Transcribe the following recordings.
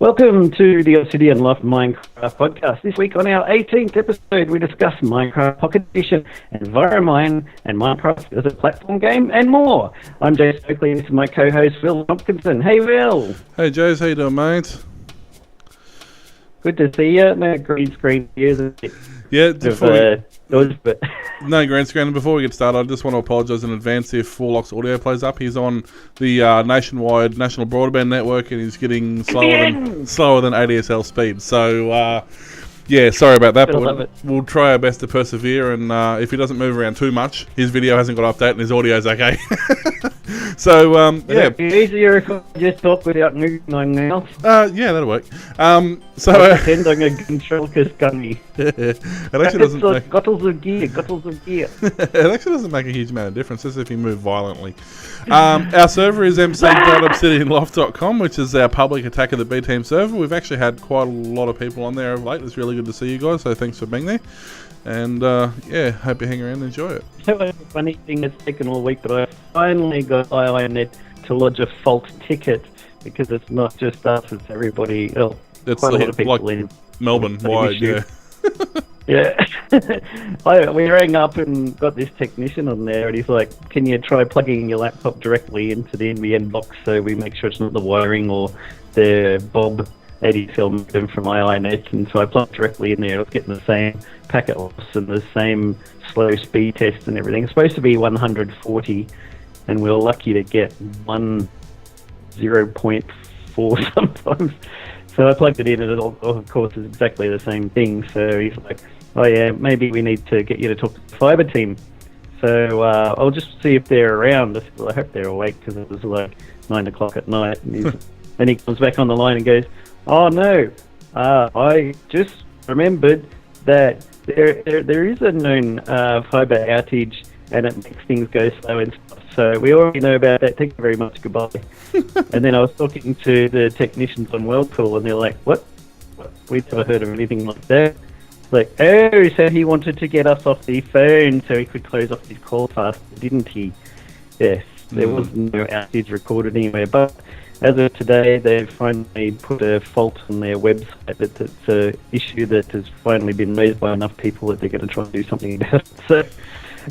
Welcome to the Obsidian Loft Minecraft podcast. This week on our 18th episode, we discuss Minecraft Pocket Edition, Enviromine, and Minecraft as a platform game, and more. I'm Jay Stokely, this is my co-host, Will Tomkinson. Hey, Will. Hey, Jace, how you doing, mate? Good to see you. No green screen here. Yeah, but no green screen. And before we get started, I just want to apologise in advance if WauloK's audio plays up. He's on the nationwide national broadband network, and he's getting slower than ADSL speed. So, yeah, sorry about that, but we'll try our best to persevere. And if he doesn't move around too much, his video hasn't got updated and his audio's okay. So, yeah. It'd be easier if I just talk without moving on else. Yeah, that'll work. So pretend I'm a Gunshulkus gunny. It actually doesn't make... Guttles of gear. It actually doesn't make a huge amount of difference, just if you move violently. Our server is mc.obsidianloft.com, which is our public Attack of the B Team server. We've actually had quite a lot of people on there of late. It's really good to see you guys, so thanks for being there. And, yeah, hope you hang around and enjoy it. The funny thing that's taken all week, but I finally got IINet to lodge a fault ticket, because it's not just us, it's everybody else. It's quite a lot of people like in Melbourne wide, yeah. Yeah. We rang up and got this technician on there, and he's like, can you try plugging your laptop directly into the NBN box so we make sure it's not the wiring or the Bob ADSL modem from IINet? And so I plugged directly in there. I was getting the same packet loss and the same slow speed test and everything. It's supposed to be 140, and we were lucky to get 0.4 sometimes. So I plugged it in, and it, of course, is exactly the same thing. So he's like, oh yeah, maybe we need to get you to talk to the fibre team. So I'll just see if they're around. I said, well, I hope they're awake, because it was like 9 o'clock at night. And then he comes back on the line and goes, oh no, I just remembered that there is a known fibre outage, and it makes things go slow and stuff. So we already know about that. Thank you very much. Goodbye. And then I was talking to the technicians on WauloK, and they're like, what? We'd never heard of anything like that. Like, oh, he said he wanted to get us off the phone so he could close off his call faster, didn't he? Yes, there was no outage recorded anywhere. But as of today, they've finally put a fault on their website. It's an issue that has finally been raised by enough people that they're going to try and do something about it. So,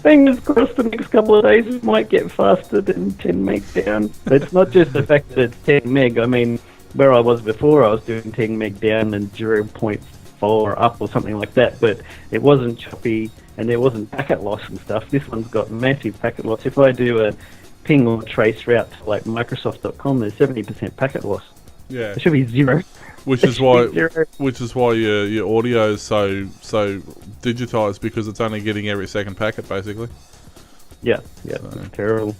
fingers crossed the next couple of days it might get faster than 10 meg down. But it's not just the fact that it's 10 meg. I mean, where I was before, I was doing 10 meg down and 0.4 up or something like that. But it wasn't choppy, and there wasn't packet loss and stuff. This one's got massive packet loss. If I do a ping or trace route to like Microsoft.com, there's 70% packet loss. Yeah. It should be zero. Which is why your audio is so digitized, because it's only getting every second packet, basically. Yeah, so. It's terrible.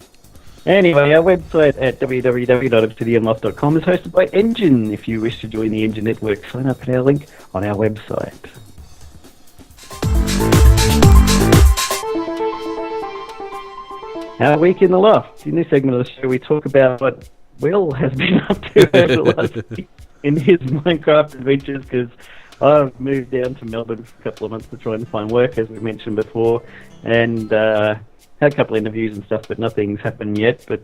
Anyway, our website at www.obsidianloft.com is hosted by Engine. If you wish to join the Engine network, sign up at our link on our website. Our week in the loft. In this segment of the show, we talk about what Will has been up to over the last week in his Minecraft adventures, because I've moved down to Melbourne for a couple of months to try and find work, as we mentioned before, and had a couple of interviews and stuff, but nothing's happened yet. But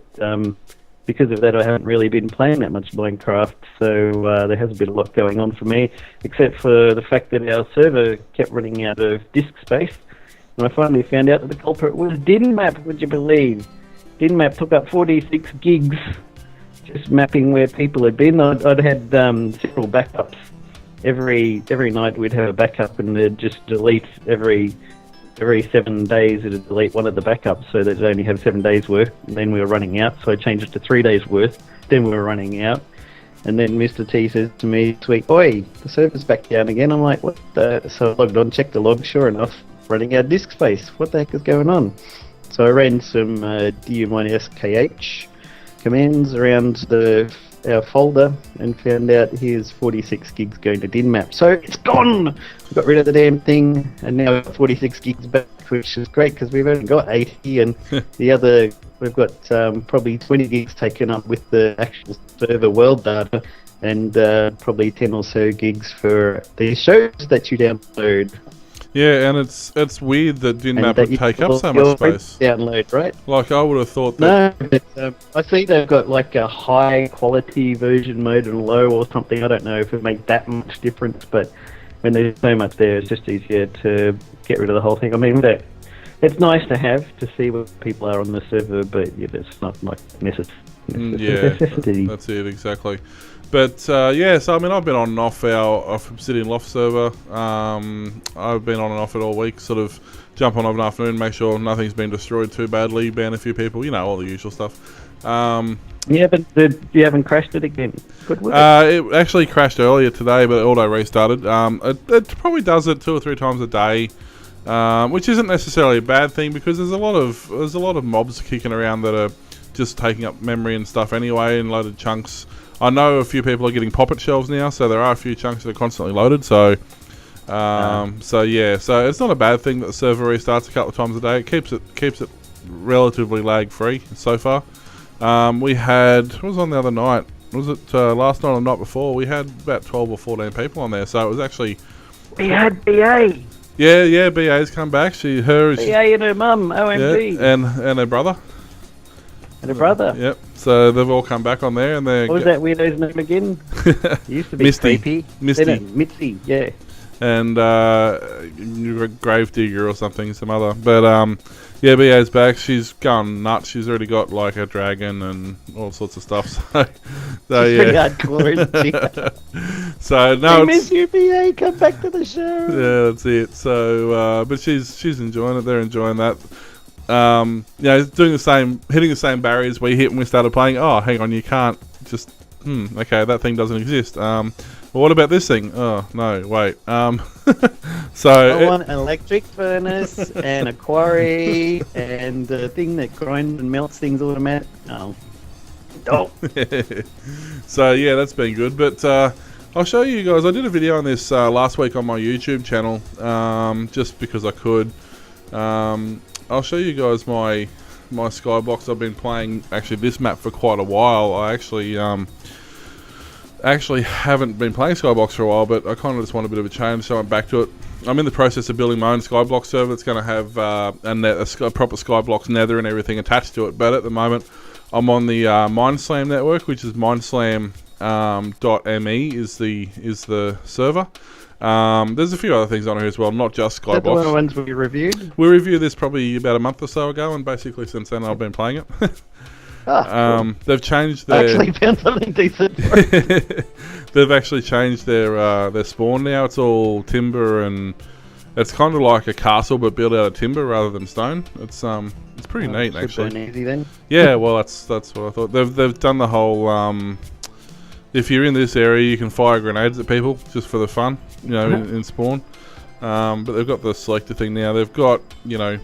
because of that, I haven't really been playing that much Minecraft, so there hasn't been a lot going on for me, except for the fact that our server kept running out of disk space. And I finally found out that the culprit was DinMap, would you believe? DinMap took up 46 gigs just mapping where people had been. I'd had several backups. Every night we'd have a backup, and they'd just delete every 7 days. It'd delete one of the backups, so they'd only have 7 days worth. And then we were running out, so I changed it to 3 days worth. Then we were running out. And then Mr. T says to me this week, oi, the server's back down again. I'm like, what the? So I logged on, checked the log, sure enough, running out of disk space. What the heck is going on? So I ran some du-skh commands around our folder and found out here's 46 gigs going to DinMap. So it's gone! We got rid of the damn thing, and now we've got 46 gigs back, which is great, because we've only got 80, and the other, we've got probably 20 gigs taken up with the actual server world data, and probably 10 or so gigs for the shows that you download. Yeah, and it's weird that Dinmap and that would take up your so much space. download, right? Like, I would have thought that... No, but I see they've got like a high quality version mode and low or something. I don't know if it makes that much difference, but when there's so much there, it's just easier to get rid of the whole thing. I mean, it's nice to have to see what people are on the server, but yeah, it's not like necessity. That's it, exactly. But yeah, so I mean, I've been on and off our Obsidian Loft server. I've been on and off it all week, sort of jump on of an afternoon, make sure nothing's been destroyed too badly, ban a few people, you know, all the usual stuff. You haven't crashed it again? Good work. It actually crashed earlier today, but it auto restarted. It probably does it 2 or 3 times a day, which isn't necessarily a bad thing because there's a lot of mobs kicking around that are just taking up memory and stuff anyway in loaded chunks. I know a few people are getting poppet shelves now, so there are a few chunks that are constantly loaded. So yeah, so it's not a bad thing that the server restarts a couple of times a day. It keeps it relatively lag free so far. We had, what was on the other night? Was it last night or the night before? We had about 12 or 14 people on there, so it was actually... We had BA! Yeah, BA's come back. BA and her mum, OMG. Yeah, and her brother. And her brother. Yep, so they've all come back on there and they're... What was that weirdo's name again? He used to be Misty. creepy. Mitzi, yeah. And Gravedigger or something, some other. But yeah, BA's back. She's gone nuts. She's already got like a dragon and all sorts of stuff. So She's yeah. pretty hardcore, isn't she? So no, I miss you, BA. Come back to the show. Yeah, that's it. So, but she's enjoying it. They're enjoying that. You know, doing hitting the same barriers we hit when we started playing. Oh, hang on, you can't just. Okay, that thing doesn't exist. Well, what about this thing? Oh, no, wait. So I want an electric furnace and a quarry and a thing that grinds and melts things automatic. Oh. So yeah, that's been good. But I'll show you guys. I did a video on this last week on my YouTube channel, just because I could. I'll show you guys my skyblocks. I've been playing actually this map for quite a while. I actually haven't been playing Skyblocks for a while, but I kind of just want a bit of a change, so I'm back to it. I'm in the process of building my own Skyblock server that's going to have a proper Skyblocks nether and everything attached to it, but at the moment I'm on the Mindslam network, which is mindslam.me is the server. There's a few other things on here as well, not just Skyblock. Is that the ones we reviewed? We reviewed this probably about a month or so ago, and basically since then I've been playing it. Cool. They've changed their... Actually found something decent. They've actually changed their spawn now. It's all timber, and it's kind of like a castle but built out of timber rather than stone. It's pretty neat actually. Burn easy then. Yeah, well that's what I thought. They've done the whole. If you're in this area, you can fire grenades at people just for the fun, you know, in spawn. But they've got the selector thing now. They've got, you know,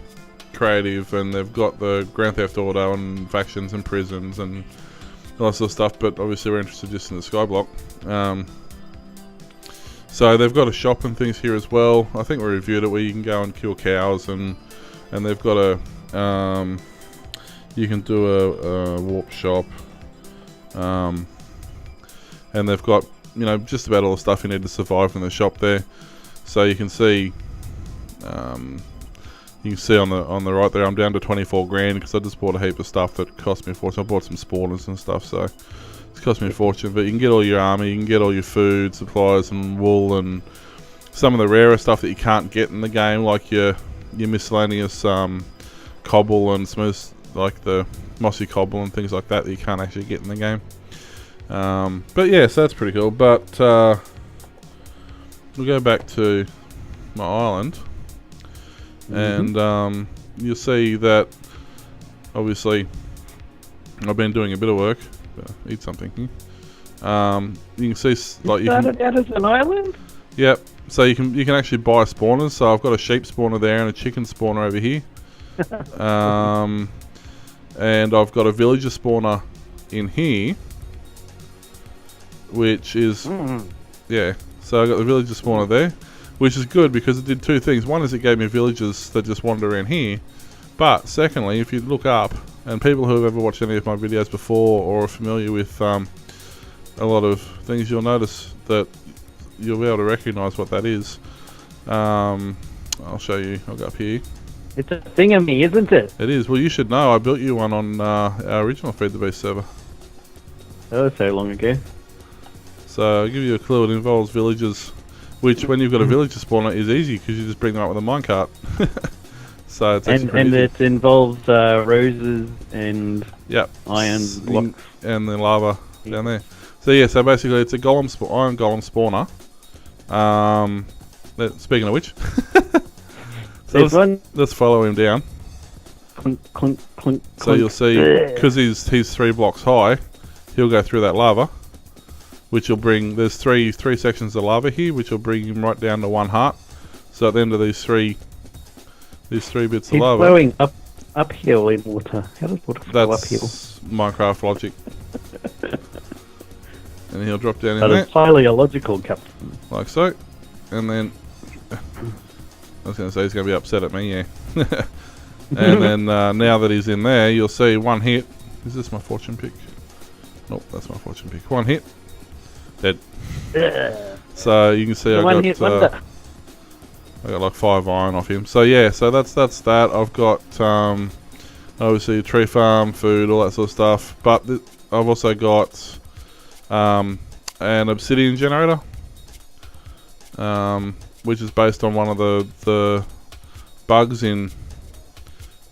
creative, and they've got the Grand Theft Auto and factions and prisons and all that sort of stuff. But obviously, we're interested just in the Skyblock. So they've got a shop and things here as well. I think we reviewed it where you can go and kill cows, and they've got a you can do a warp shop. And they've got, you know, just about all the stuff you need to survive in the shop there. So you can see, on the right there, I'm down to 24 grand because I just bought a heap of stuff that cost me a fortune. I bought some spawners and stuff, so it's cost me a fortune. But you can get all your armor, you can get all your food, supplies, and wool, and some of the rarer stuff that you can't get in the game, like your miscellaneous cobble and smooth, like the mossy cobble and things like that you can't actually get in the game. But yeah, so that's pretty cool. But we'll go back to my island, and you'll see that obviously I've been doing a bit of work. Eat something. You can see like you started out as an island. Yep. So you can actually buy spawners. So I've got a sheep spawner there and a chicken spawner over here. And I've got a villager spawner in here. Which is, yeah, so I got the villager spawner there, which is good because it did two things. One is it gave me villagers that just wander around here, but secondly, if you look up, and people who have ever watched any of my videos before or are familiar with a lot of things, you'll notice that you'll be able to recognise what that is. I'll show you. I'll go up here. It's a thingamy, isn't it? It is. Well, you should know. I built you one on our original Feed the Beast server. That was so long ago. So I'll give you a clue. It involves villages, which when you've got a villager spawner is easy because you just bring them up with a minecart. So it's actually and easy. it involves roses and iron blocks and the lava down there. So yeah, so basically it's a iron golem spawner. Speaking of which, so let's follow him down. Clunk, clunk, clunk, So clunk. you'll see, because he's 3 blocks high, he'll go through that lava, which will bring, there's three sections of lava here, which will bring him right down to 1 heart. So at the end of these three bits of He's lava. flowing uphill in water. How does water flow uphill? That's Minecraft logic. And he'll drop down in That there, is highly illogical, Captain. like so. And then, I was going to say he's going to be upset at me, yeah. And then now that he's in there, you'll see 1 hit. Is this my fortune pick? Nope, that's my fortune pick. 1 hit. Dead. So you can see I got like 5 iron off him. So yeah, so that's that. I've got obviously a tree farm, food, all that sort of stuff. But I've also got an obsidian generator, which is based on one of the bugs in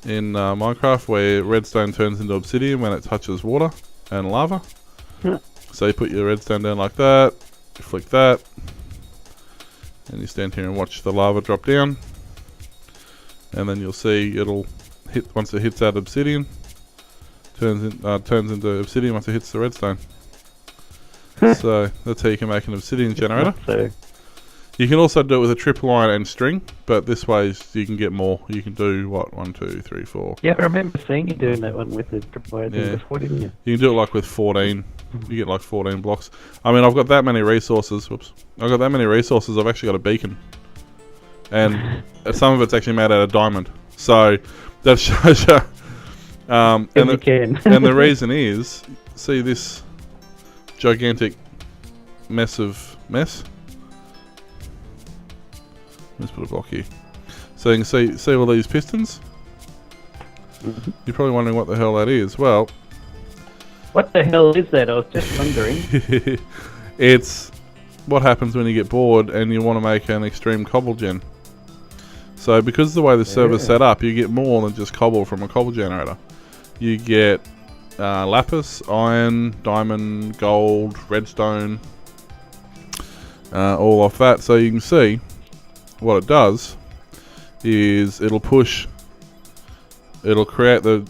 Minecraft where redstone turns into obsidian when it touches water and lava. So you put your redstone down like that, you flick that, and you stand here and watch the lava drop down, and then you'll see it'll hit once it hits that obsidian, turns into obsidian once it hits the redstone. So that's how you can make an obsidian generator. So You can also do it with a triple iron and string, but this way you can get more. You can do what, 1, 2, 3, 4. yeah, I remember seeing you doing that one with the triple iron Yeah. before, didn't you? You can do it like with 14. You get like 14 blocks. I mean, I've got that many resources. Whoops. I've got that many resources. I've actually got a beacon, and some of it's actually made out of diamond. So that shows you. And You can. and the reason is, see this gigantic mess. Let's put a block here, so you can see all these pistons. You're probably wondering what the hell that is. Well, What the hell is that? I was just wondering. it's what happens when you get bored and you want to make an extreme cobble gen. So because of the way the server's set up, you get more than just cobble from a cobble generator. You get lapis, iron, diamond, gold, redstone, all off that. So you can see what it does is it'll create the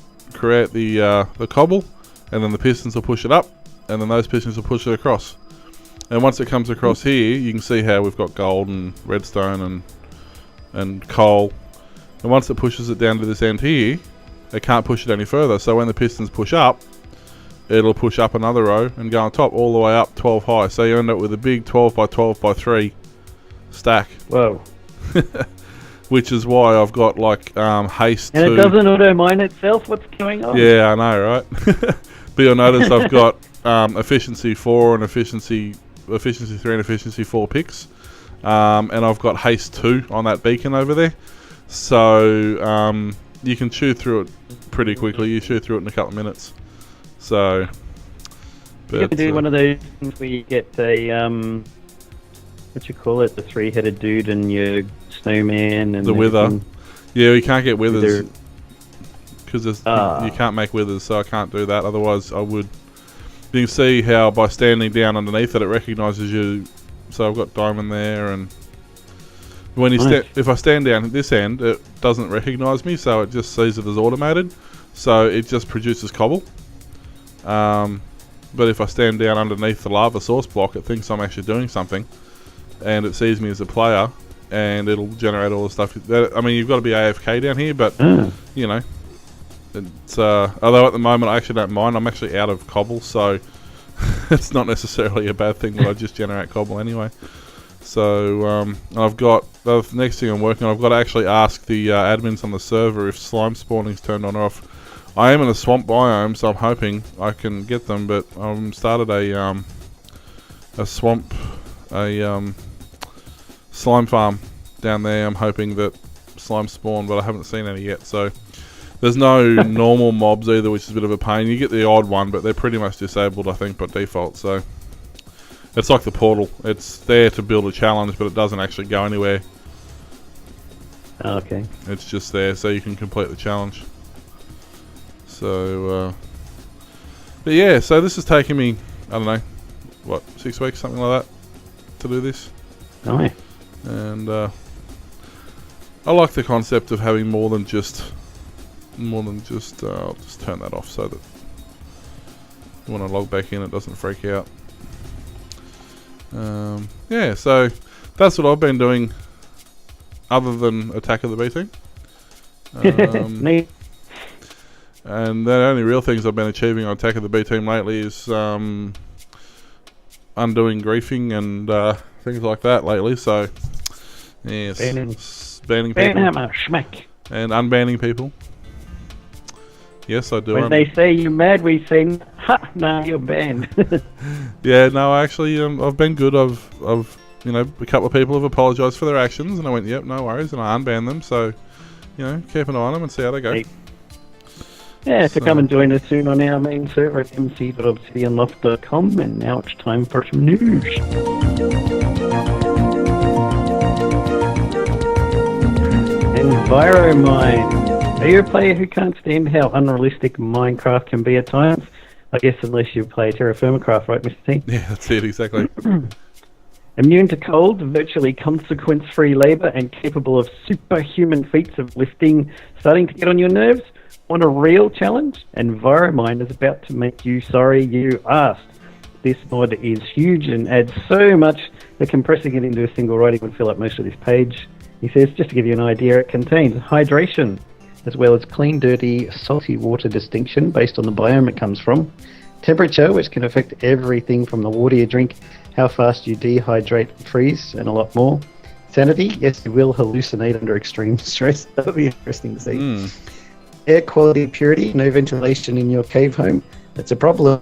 cobble, and then the pistons will push it up, and then those pistons will push it across. And once it comes across here, you can see how we've got gold and redstone and coal. And once it pushes it down to this end here, it can't push it any further. So when the pistons push up, it'll push up another row and go on top all the way up 12 high. So you end up with a big 12 by 12 by 3 stack. Whoa. Which is why I've got like haste. And it doesn't auto-mine itself? What's going on? Yeah, I know, right? But you'll notice I've got efficiency 4 and efficiency 3 and efficiency 4 picks. And I've got haste 2 on that beacon over there. So you can chew through it pretty quickly. You chew through it in a couple of minutes. So, You ever do one of those things where you get a, what you call it, the 3-headed dude and your snowman and the wither. everything? Yeah, you can't get withers. Wither. Because you can't make withers, so I can't do that. Otherwise, I would. You can see how by standing down underneath it, it recognises you. So I've got diamond there, and when you if I stand down at this end, it doesn't recognise me, so it just sees it as automated. So it just produces cobble. But if I stand down underneath the lava source block, it thinks I'm actually doing something, and it sees me as a player, and it'll generate all the stuff. I mean, you've got to be AFK down here, but you know. It's, although at the moment I actually don't mind. I'm actually out of cobble, so it's not necessarily a bad thing that I just generate cobble anyway. So I've got the next thing I'm working on. I've got to actually ask the admins on the server if slime spawning's turned on or off. I am in a swamp biome, so I'm hoping I can get them. But I've started a slime farm down there. I'm hoping that slime spawn, but I haven't seen any yet. So there's no normal mobs either, which is a bit of a pain. You get the odd one, but they're pretty much disabled, I think, by default. So it's like the portal. It's there to build a challenge, but it doesn't actually go anywhere. Okay. It's just there so you can complete the challenge. So, but yeah, so this has taken me, I don't know, what, 6 weeks, something like that, to do this. Oh, yeah. And I like the concept of having more than just, I'll just turn that off so that when I log back in it doesn't freak out. Yeah, so that's what I've been doing other than Attack of the B Team. Neat. And the only real things I've been achieving on Attack of the B Team lately is undoing griefing and things like that lately. So, yes, banning people Schmack. and unbanning people. Yes, I do. When they say you're mad, we say, "Ha, no, you're banned." Yeah, no, actually, I've been good. I've you know, a couple of people have apologised for their actions, and I went, "Yep, no worries," and I unbanned them. So, you know, keep an eye on them and see how they go. Hey. Yeah, so come and join us soon on our main server at mc.obsidianloft.com, and now it's time for some news. Enviromine. Are you a player who can't stand how unrealistic Minecraft can be at times? I guess unless you play Terraformacraft, right, Mr. T? Yeah, that's it, exactly. Immune to cold, virtually consequence-free labour, and capable of superhuman feats of lifting, starting to get on your nerves? Want a real challenge? Enviromine is about to make you sorry you asked. This mod is huge and adds so much that compressing it into a single writing would fill up most of this page. He says, just to give you an idea, it contains hydration, as well as clean, dirty, salty water distinction based on the biome it comes from, temperature, which can affect everything from the water you drink, how fast you dehydrate and freeze, and a lot more. Sanity, yes, you will hallucinate under extreme stress. That would be interesting to see. Air quality purity, no ventilation in your cave home. That's a problem.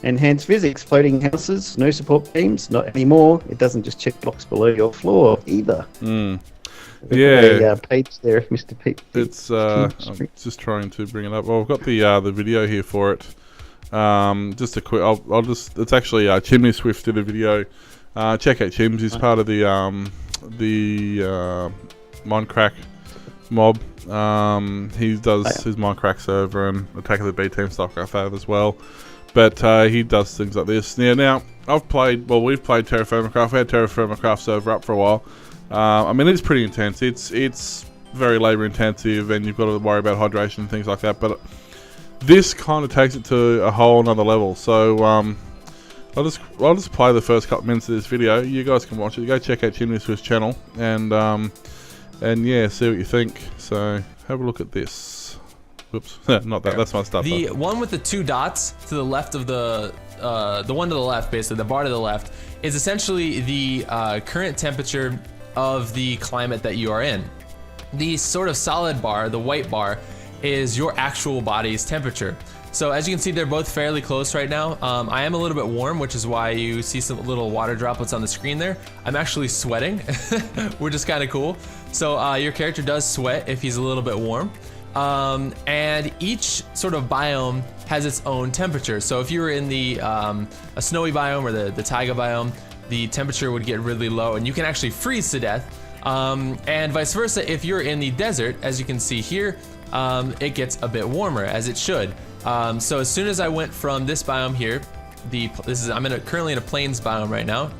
Enhanced physics, floating houses, no support beams, not anymore. It doesn't just check blocks below your floor either. Yeah. A page there, if Mr. Pete. It's I'm just trying to bring it up. Well, I've got the video here for it. Just a quick. I'll just. It's actually Chimney Swift did a video. Check out Chims. He's part of the Minecraft mob. He does his Minecraft server and Attack of the B Team stuff like that as well. But he does things like this. Yeah. Now we've played Terraformacraft. We had Terraformacraft server up for a while. I mean, it's pretty intense. It's very labor intensive, and you've got to worry about hydration and things like that. But this kind of takes it to a whole another level. So I'll just play the first couple minutes of this video. You guys can watch it. Go check out Chimney Swift's channel, and yeah, see what you think. So have a look at this. Whoops, not that. That's my stuff. The one with the two dots to the left of the one to the left, basically the bar to the left, is essentially the current temperature of the climate that you are in. The sort of solid bar, the white bar, is your actual body's temperature. So as you can see, they're both fairly close right now. I am a little bit warm, which is why you see some little water droplets on the screen there. I'm actually sweating, which is kind of cool. So your character does sweat if he's a little bit warm. And each sort of biome has its own temperature. So if you were in the a snowy biome or the taiga biome, the temperature would get really low and you can actually freeze to death. And vice versa, if you're in the desert, as you can see here, it gets a bit warmer, as it should. So as soon as I went from this biome here, I'm currently in a plains biome right now.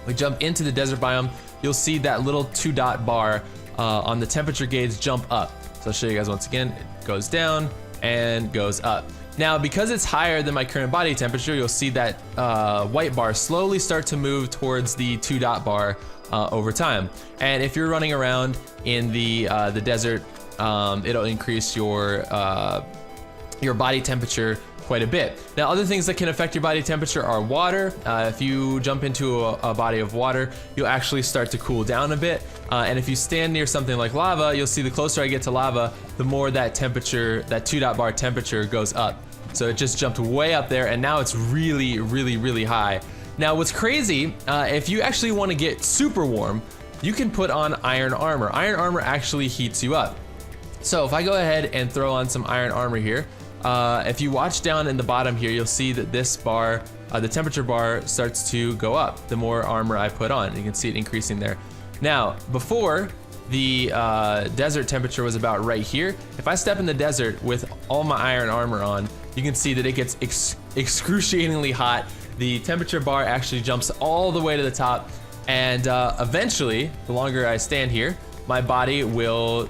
We jump into the desert biome, you'll see that little 2-dot bar on the temperature gauge jump up. So I'll show you guys once again. It goes down and goes up. Now, because it's higher than my current body temperature, you'll see that white bar slowly start to move towards the 2-dot bar over time. And if you're running around in the desert, it'll increase your body temperature quite a bit. Now, other things that can affect your body temperature are water. If you jump into a body of water, you'll actually start to cool down a bit. And if you stand near something like lava, you'll see the closer I get to lava, the more that temperature, that 2-dot bar temperature goes up. So it just jumped way up there, and now it's really, really, really high. Now, what's crazy, if you actually want to get super warm, you can put on iron armor. Iron armor actually heats you up. So if I go ahead and throw on some iron armor here, if you watch down in the bottom here, you'll see that this bar, the temperature bar, starts to go up the more armor I put on. You can see it increasing there. Now, before, the desert temperature was about right here. If I step in the desert with all my iron armor on, you can see that it gets excruciatingly hot. The temperature bar actually jumps all the way to the top, and eventually, the longer I stand here, my body will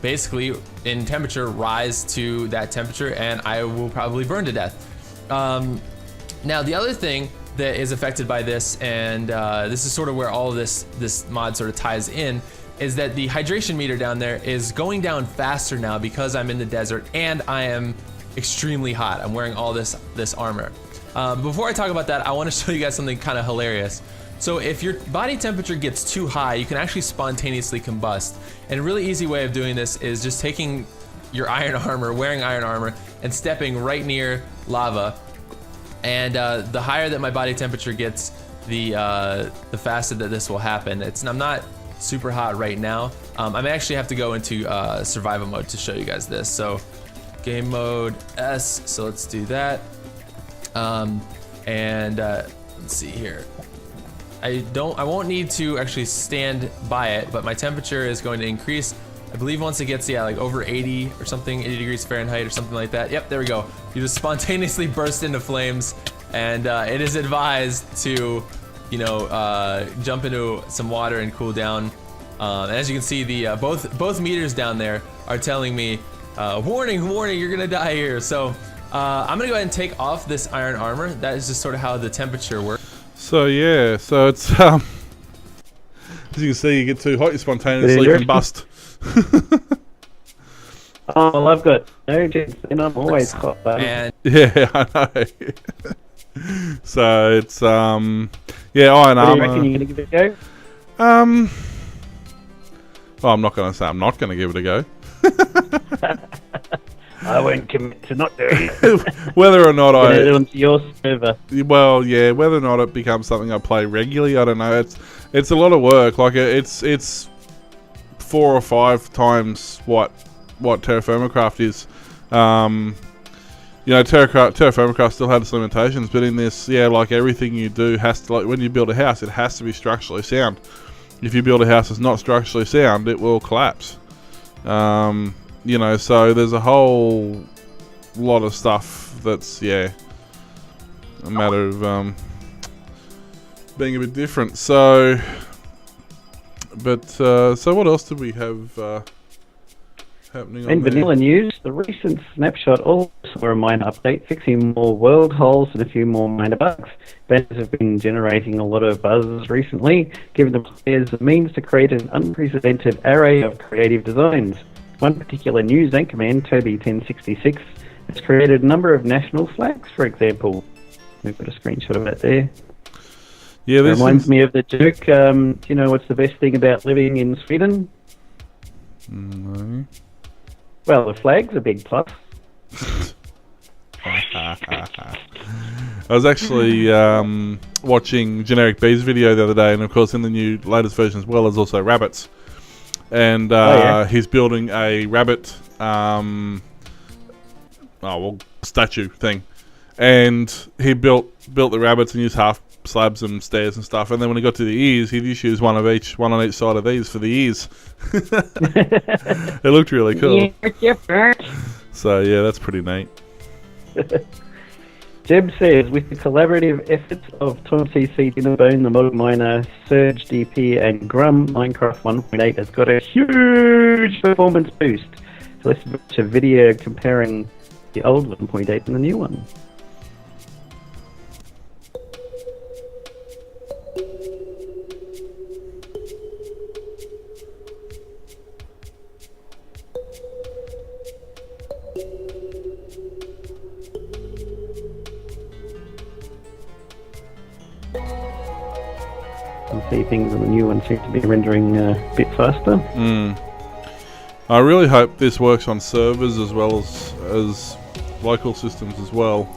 basically in temperature rise to that temperature, and I will probably burn to death. Now the other thing that is affected by this, and this is sort of where all of this mod sort of ties in, is that the hydration meter down there is going down faster now because I'm in the desert and I am extremely hot. I'm wearing all this armor. Before I talk about that, I want to show you guys something kind of hilarious. So if your body temperature gets too high, you can actually spontaneously combust. And a really easy way of doing this is just taking your iron armor, wearing iron armor, and stepping right near lava. And the higher that my body temperature gets, the faster that this will happen. I'm not super hot right now. I may actually have to go into survival mode to show you guys this. So game mode S, so let's do that. Let's see here. I won't need to actually stand by it, but my temperature is going to increase. I believe once it gets, like over 80 or something, 80 degrees Fahrenheit or something like that. Yep, there we go. You just spontaneously burst into flames, and it is advised to, jump into some water and cool down. And as you can see, the both meters down there are telling me, warning, you're gonna die here. So I'm gonna go ahead and take off this iron armor. That is just sort of how the temperature works. So yeah, so it's as you can see, you get too hot, you spontaneously combust. Oh, well, I've got no chance, and I'm always hot, buddy. Yeah, I know. So it's yeah, iron armor. Do you reckon you're gonna give it a go? Well, I'm not gonna say I'm not gonna give it a go. I won't commit to not doing it. Whether or not Put it onto your server. Well, yeah, whether or not it becomes something I play regularly, I don't know. It's a lot of work. Like it's 4 or 5 times what Terra Firmacraft is. Terra Firmacraft still had its limitations, but in this, yeah, like everything you do has to, like when you build a house, it has to be structurally sound. If you build a house that's not structurally sound, it will collapse. So there's a whole lot of stuff that's, yeah, a matter of being a bit different. So what else do we have happening on In vanilla news, the recent snapshot also saw a mine update, fixing more world holes and a few more miner bugs. Banners have been generating a lot of buzz recently, giving the players the means to create an unprecedented array of creative designs. One particular news anchorman, Toby1066, has created a number of national flags, for example. We've got a screenshot of it there. Yeah, this reminds me of the joke, do you know what's the best thing about living in Sweden? No. Well, the flag's a big plus. I was actually watching Generic B's video the other day, and of course in the new latest version as well, there's also rabbits. And he's building a rabbit statue thing. And he built the rabbits and used half slabs and stairs and stuff, and then when he got to the ears, he'd just use one on each side of these for the ears. It looked really cool. So yeah, that's pretty neat. Jeb says, with the collaborative efforts of tomcc, Dinnerbone, the Model Miner, Surge DP, and Grum, Minecraft 1.8 has got a huge performance boost. So let's watch a video comparing the old 1.8 and the new one. See things on the new one seem to be rendering a bit faster. I really hope this works on servers as well as local systems as well,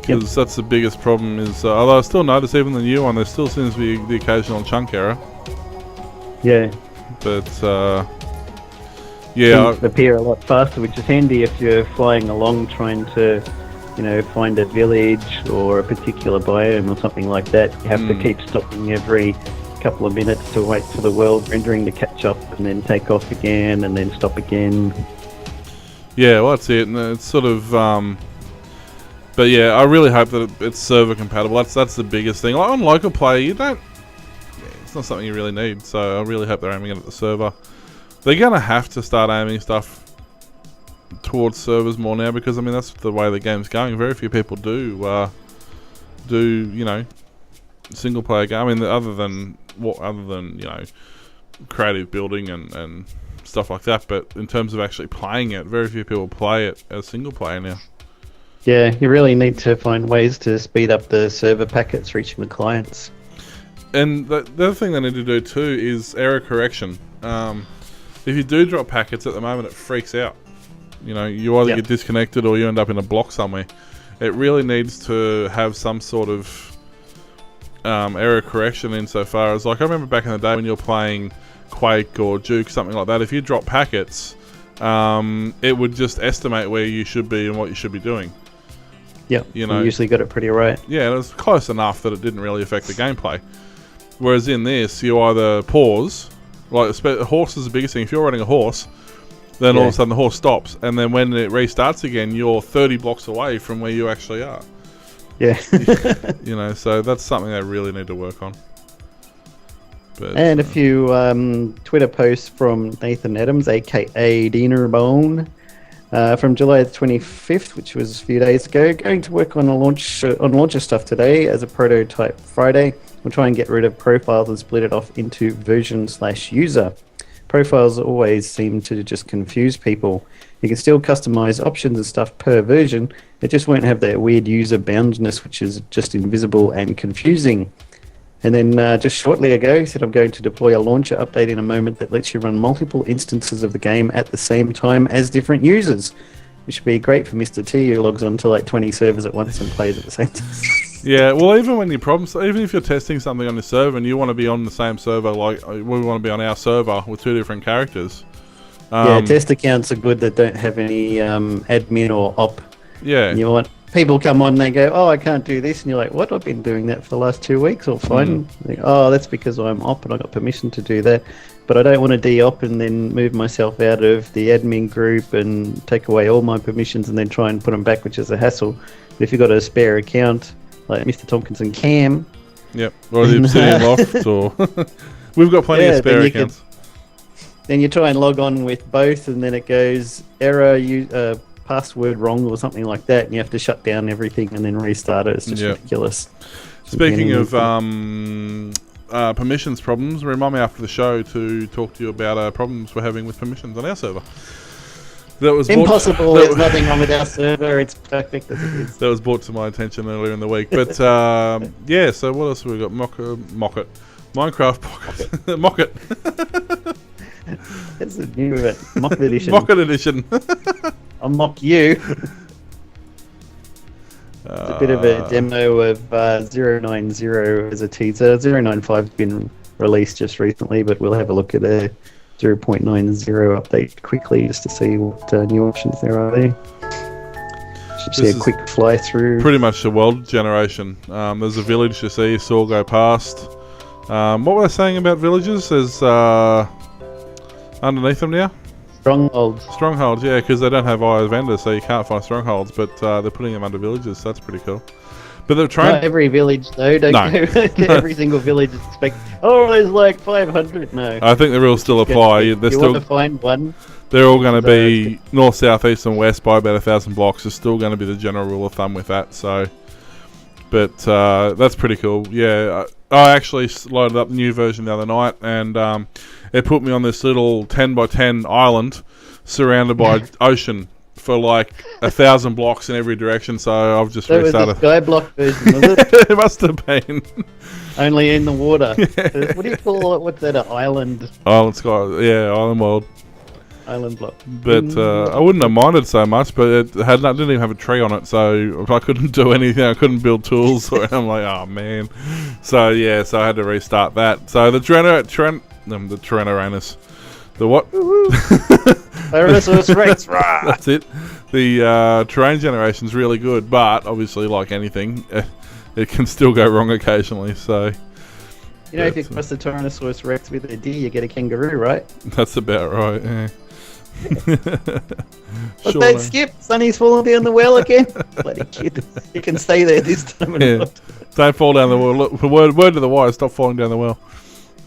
because that's the biggest problem. Is although I still notice even the new one, there still seems to be the occasional chunk error. Yeah. But yeah, Things appear a lot faster, which is handy if you're flying along trying to, find a village or a particular biome or something like that. You have to keep stopping every couple of minutes to wait for the world rendering to catch up and then take off again and then stop again. yeah, well, that's it. And it's sort of, but yeah, I really hope that it's server compatible. That's the biggest thing. Like on local play, it's not something you really need. So I really hope they're aiming it at the server. They're gonna have to start aiming stuff towards servers more now because that's the way the game's going. Very few people do single player game. Other than creative building and stuff like that. But in terms of actually playing it, very few people play it as single player now. Yeah, you really need to find ways to speed up the server packets reaching the clients. And the other thing they need to do too is error correction. If you do drop packets at the moment, it freaks out. You either get disconnected or you end up in a block somewhere. It really needs to have some sort of error correction insofar as, like, I remember back in the day when you were playing Quake or Duke, something like that, if you drop packets, it would just estimate where you should be and what you should be doing. Yeah, you usually got it pretty right. Yeah, it was close enough that it didn't really affect the gameplay. Whereas in this, you either pause, like a horse is the biggest thing. If you're running a horse, then all of a sudden the horse stops, and then when it restarts again, you're 30 blocks away from where you actually are. Yeah. So that's something they really need to work on. But, and a few Twitter posts from Nathan Adams, aka Dinnerbone, from July 25th, which was a few days ago. Going to work on launcher stuff today as a prototype Friday. We'll try and get rid of profiles and split it off into version/user. Profiles always seem to just confuse people. You can still customize options and stuff per version. It just won't have that weird user boundedness, which is just invisible and confusing. And then just shortly ago, he said, I'm going to deploy a launcher update in a moment that lets you run multiple instances of the game at the same time as different users. Which would be great for Mr. T, who logs on to like 20 servers at once and plays at the same time. Yeah, well, even if you're testing something on the server and you want to be on the same server, like we want to be on our server with two different characters. Test accounts are good that don't have any admin or op. Yeah. And you want people come on and they go, oh, I can't do this. And you're like, what? I've been doing that for the last 2 weeks. All fine. Like, oh, that's because I'm op and I got permission to do that. But I don't want to de-op and then move myself out of the admin group and take away all my permissions and then try and put them back, which is a hassle. But if you've got a spare account, like Mr. Tomkinson Cam. Yep, or the Obsidian Loft, or we've got plenty of spare accounts. Then you try and log on with both, and then it goes error, password wrong, or something like that, and you have to shut down everything and then restart it. It's just ridiculous. Speaking of permissions problems, remind me after the show to talk to you about problems we're having with permissions on our server. That was impossible. There's nothing wrong with our server. It's perfect as it is. That was brought to my attention earlier in the week. But so what else have we got? Mockit. Minecraft Pocket. Mockit. That's the new Mockit edition. Mockit edition. I'll mock you. It's a bit of a demo of 090 as a teaser. 095's been released just recently, but we'll have a look at a 0.90 update quickly just to see what new options there are there. Should see a quick fly through. Pretty much the world generation. There's a village to see, saw go past. What were they saying about villages? There's underneath them now? Strongholds, yeah, because they don't have IO vendors, so you can't find strongholds, but they're putting them under villages, so that's pretty cool. But they're trying. Not every village, though. Don't go to every single village and expect, there's like 500. No. I think the rules still apply. You want to find one? They're all going to be north, south, east, and west by about 1,000 blocks. Is still going to be the general rule of thumb with that. So, but that's pretty cool. Yeah, I actually loaded up the new version the other night, and it put me on this little 10x10 island surrounded by ocean for like 1,000 blocks in every direction. So I've just restarted. Was the skyblock version, was it? It must have been. Only in the water. Yeah. What do you call it? What's that? An island? Island sky. Yeah, island world. Island block. But I wouldn't have minded so much, but it didn't even have a tree on it, so I couldn't do anything. I couldn't build tools. I'm like, oh man. So yeah, so I had to restart that. So the Tyrannosaurus. The what? Tyrannosaurus Rex. That's it. The terrain generation's really good, but obviously, like anything, it can still go wrong occasionally. So. You know, if you cross the Tyrannosaurus Rex with a deer, you get a kangaroo, right? That's about right, yeah. But don't skip. Sonny's falling down the well again. Bloody kid. You can stay there this time. Yeah. Don't fall down the well. Look, word to the wise, stop falling down the well.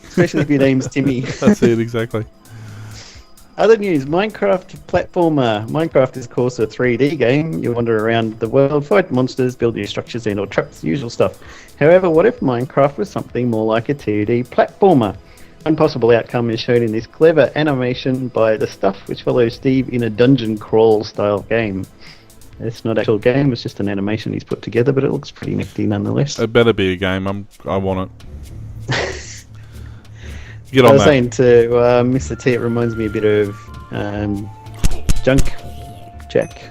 Especially if your name's Timmy. That's it, exactly. Other news, Minecraft platformer. Minecraft is, of course, a 3D game. You wander around the world, fight monsters, build new structures and or traps, usual stuff. However, what if Minecraft was something more like a 2D platformer? One possible outcome is shown in this clever animation by The Stuff, which follows Steve in a dungeon crawl style game. It's not an actual game, it's just an animation he's put together, but it looks pretty nifty nonetheless. It better be a game. I want it. Get I on was that. saying to Mr. T, it reminds me a bit of Junk Jack.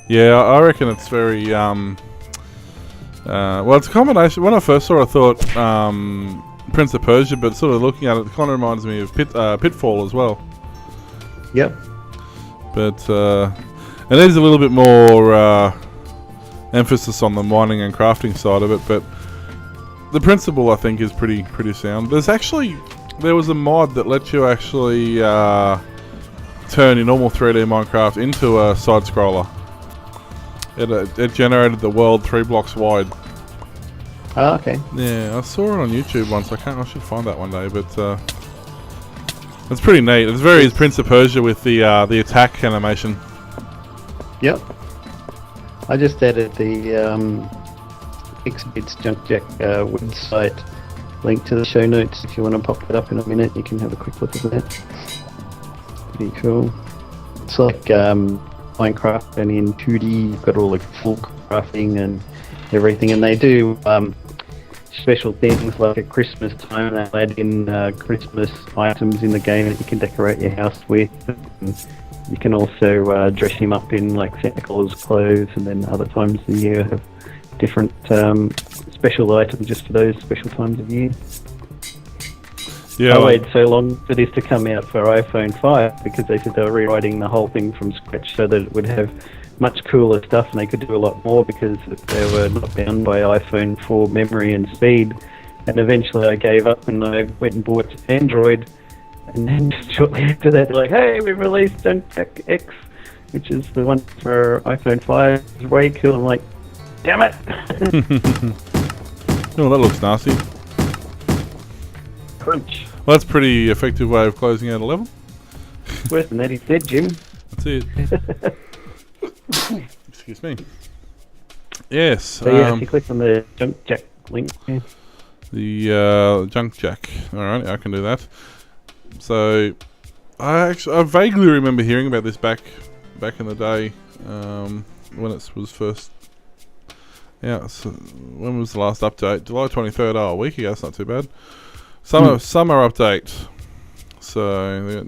Yeah, I reckon it's very well, it's a combination. When I first saw it, I thought Prince of Persia, but sort of looking at it, it kind of reminds me of Pitfall as well. Yep. But it needs a little bit more emphasis on the mining and crafting side of it. But the principle, I think, is pretty sound. There was a mod that lets you actually turn your normal 3D Minecraft into a side scroller. It generated the world 3 blocks wide. Oh, okay. Yeah, I saw it on YouTube once. I should find that one day, but it's pretty neat. It's very Prince of Persia with the attack animation. Yep. I just added the Xbits Junk Jack website link to the show notes. If you want to pop it up in a minute, you can have a quick look at that. Pretty cool. It's like Minecraft and in 2D. You've got all the full crafting and everything, and they do special things like at Christmas time. They add in Christmas items in the game that you can decorate your house with. And you can also dress him up in like Santa Claus clothes, and then other times of the year have different special items just for those special times of year. Yeah, I waited so long for this to come out for iPhone 5 because they said they were rewriting the whole thing from scratch so that it would have much cooler stuff and they could do a lot more because they were not bound by iPhone 4 memory and speed. And eventually I gave up and I went and bought Android. And then shortly after that, they're like, hey, we released Junk Jack X, which is the one for iPhone 5. It's way cool. I'm like, damn it! Oh, that looks nasty. Crunch. Well, that's a pretty effective way of closing out a level. Worse than that, he said, Jim. That's it. Excuse me. Yes. So yeah, if you click on the Junk Jack link. Yeah. The Junk Jack. Alright, I can do that. So, I vaguely remember hearing about this back in the day, when it was first. Yeah, so when was the last update? July 23rd. Oh, a week ago. That's not too bad. Summer update. So,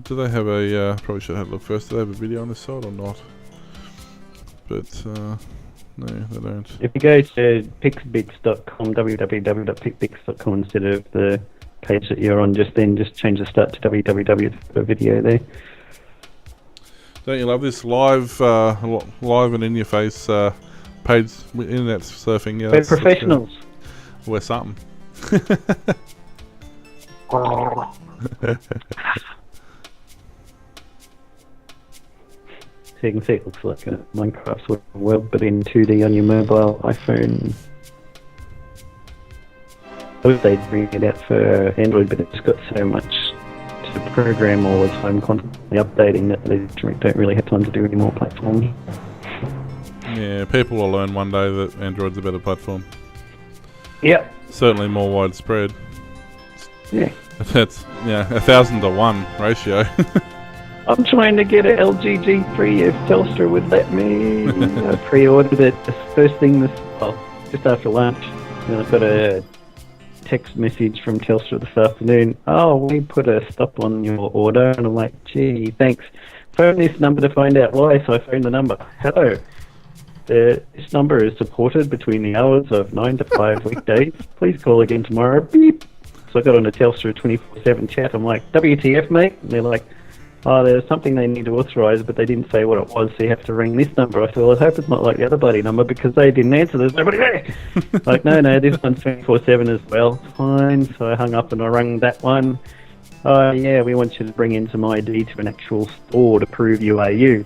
do they have a? Probably should have a look first. Do they have a video on this side or not? But no, they don't. If you go to pixbits.com, www.pixbits.com instead of the page that you're on just then, just change the start to www to put a video there. Don't you love this live and in your face page internet surfing? Yeah, We're professionals. We're something. So you can see it looks like a Minecraft sort of world, but in 2D on your mobile iPhone. I wish they'd bring it out for Android, but it's got so much to program all the time, constantly updating that they don't really have time to do any more platforms. Yeah, people will learn one day that Android's a better platform. Yep. Certainly more widespread. Yeah. That's 1,000 to 1 ratio. I'm trying to get an LG G3 if Telstra would let me. I pre-ordered it the first thing just after lunch. And I've got a text message from Telstra this afternoon. Oh, we put a stop on your order. And I'm like, gee, thanks. Phone this number to find out why. So I phoned the number. Hello. This number is supported between the hours of 9 to 5 weekdays. Please call again tomorrow. Beep. So I got on a Telstra 24/7 chat. I'm like, WTF, mate? And they're like, oh, there's something they need to authorise, but they didn't say what it was, so you have to ring this number. I thought, well, I hope it's not like the other bloody number, because they didn't answer. There's nobody there. Like, no, this one's 24/7 as well. Fine. So I hung up and I rang that one. Oh, yeah, we want you to bring in some ID to an actual store to prove you are you.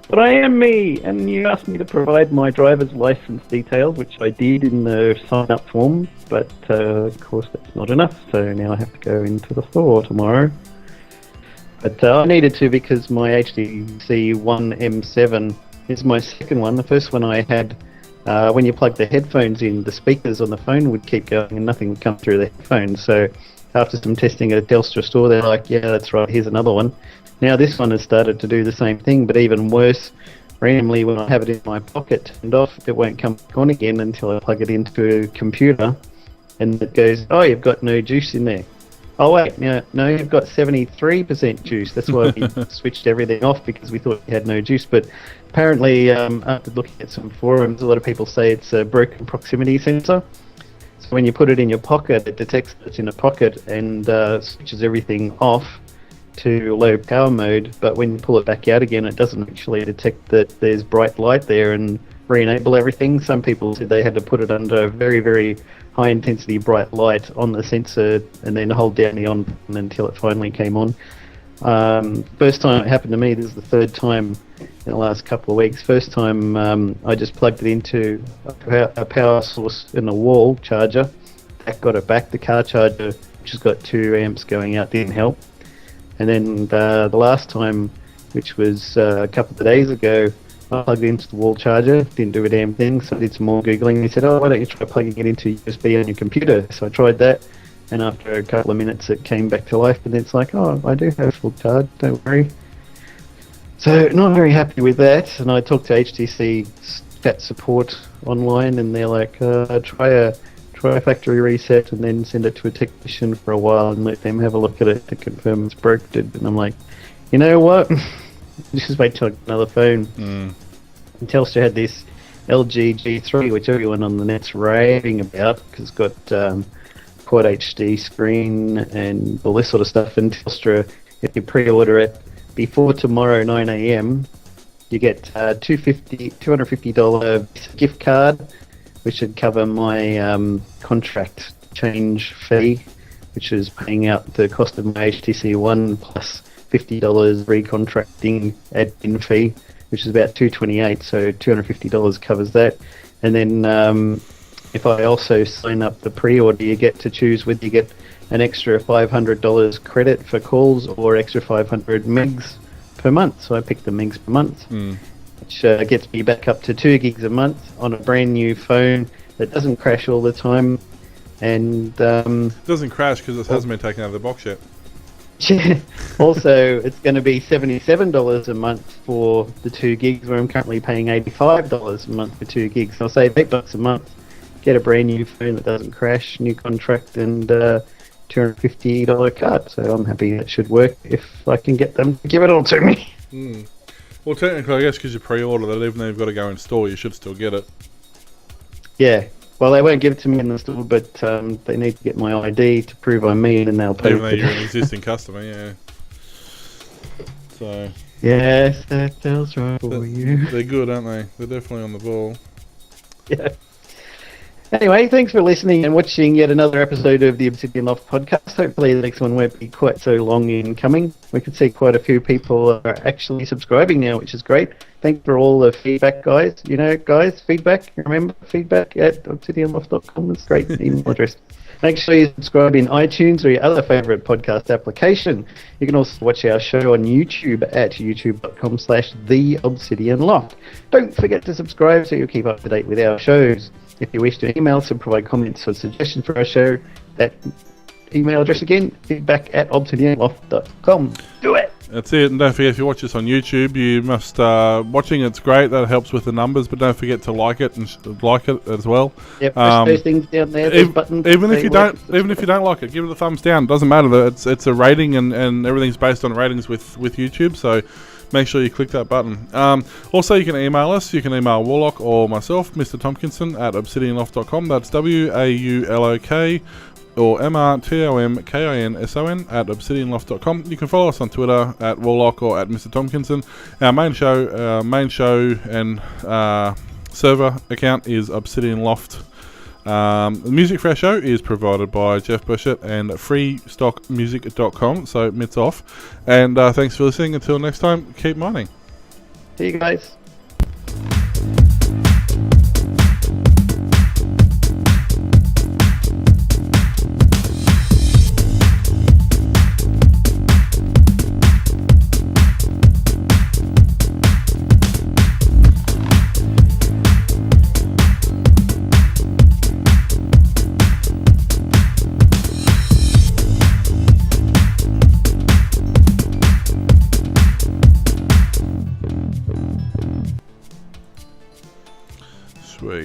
But I am me, and you asked me to provide my driver's license details, which I did in the sign-up form, but of course that's not enough, so now I have to go into the store tomorrow. But I needed to, because my HTC One M7 is my second one. The first one I had, when you plug the headphones in, the speakers on the phone would keep going and nothing would come through the headphones. So after some testing at a Telstra store, they're like, yeah, that's right, here's another one. Now this one has started to do the same thing, but even worse. Randomly, when I have it in my pocket turned off, it won't come on again until I plug it into a computer, and it goes, oh, you've got no juice in there. Oh wait, no, you've got 73% juice. That's why we switched everything off, because we thought you had no juice. But apparently, after looking at some forums, a lot of people say it's a broken proximity sensor. So when you put it in your pocket, it detects that it's in a pocket and switches everything off to low power mode. But when you pull it back out again, it doesn't actually detect that there's bright light there and re-enable everything. Some people said they had to put it under very, very high intensity bright light on the sensor and then hold down the on button until it finally came on. First time it happened to me, this is the third time in the last couple of weeks. First time I just plugged it into a power source in the wall charger. That got it back. The car charger, which has got 2 amps going out, didn't help. And then the last time, which was a couple of days ago, I plugged it into the wall charger, didn't do a damn thing, so I did some more Googling. He said, oh, why don't you try plugging it into USB on your computer? So I tried that, and after a couple of minutes it came back to life, and it's like, oh, I do have full charge, don't worry. So not very happy with that, and I talked to HTC Stat Support online, and they're like, try a factory reset and then send it to a technician for a while and let them have a look at it to confirm it's broken. And I'm like, you know what? Just wait till I get another phone. And Telstra had this LG G3, which everyone on the net's raving about, because it's got Quad HD screen and all this sort of stuff. And Telstra, if you pre-order it before tomorrow 9 a.m, you get $250 gift card, which should cover my contract change fee, which is paying out the cost of my HTC One plus $50 recontracting admin fee, which is about $228, so $250 covers that. And then if I also sign up the pre-order, you get to choose whether you get an extra $500 credit for calls or extra 500 megs per month. So I picked the megs per month, which gets me back up to 2 gigs a month on a brand new phone that doesn't crash all the time. And it doesn't crash because it hasn't been taken out of the box yet. Also, it's going to be $77 a month for the 2 gigs, where I'm currently paying $85 a month for 2 gigs. So I'll save $8 a month, get a brand new phone that doesn't crash, new contract, and $250 card. So I'm happy that should work if I can get them to give it all to me. Well, technically, I guess because you pre-order that, even though you've got to go in store, you should still get it. Yeah. Well, they won't give it to me in the store, but they need to get my ID to prove I'm me, and then they'll pay. Even though you're an existing customer, yeah. So. Yes, that tells right for you. They're good, aren't they? They're definitely on the ball. Yeah. Anyway, thanks for listening and watching yet another episode of the Obsidian Loft podcast. Hopefully the next one won't be quite so long in coming. We can see quite a few people are actually subscribing now, which is great. Thanks for all the feedback, guys. You know, guys, feedback. Remember, feedback at obsidianloft.com. It's a great email address. Make sure you subscribe in iTunes or your other favourite podcast application. You can also watch our show on YouTube at youtube.com/theobsidianloft. Don't forget to subscribe so you'll keep up to date with our shows. If you wish to email us and provide comments or suggestions for our show, that email address again, feedback at obsidianloft.com. Do it! That's it. And don't forget, if you watch this on YouTube, you must watching it's great. That helps with the numbers. But don't forget to like it and like it as well. Yeah, push those things down there. Those buttons. Even if you don't like it, give it a thumbs down. It doesn't matter. It's a rating, and everything's based on ratings with YouTube. So make sure you click that button. Also, you can email us. You can email WauloK or myself, Mr. Tomkinson, at obsidianloft.com. That's WAULOK or mrtomkinson at obsidianloft.com. You can follow us on Twitter at WauloK or at Mr. Tomkinson. Our main show and server account is Obsidian Loft. The music for our show is provided by Jeff Burchett and freestockmusic.com. So mitts off. And thanks for listening. Until next time, keep mining. See you guys. Sweet.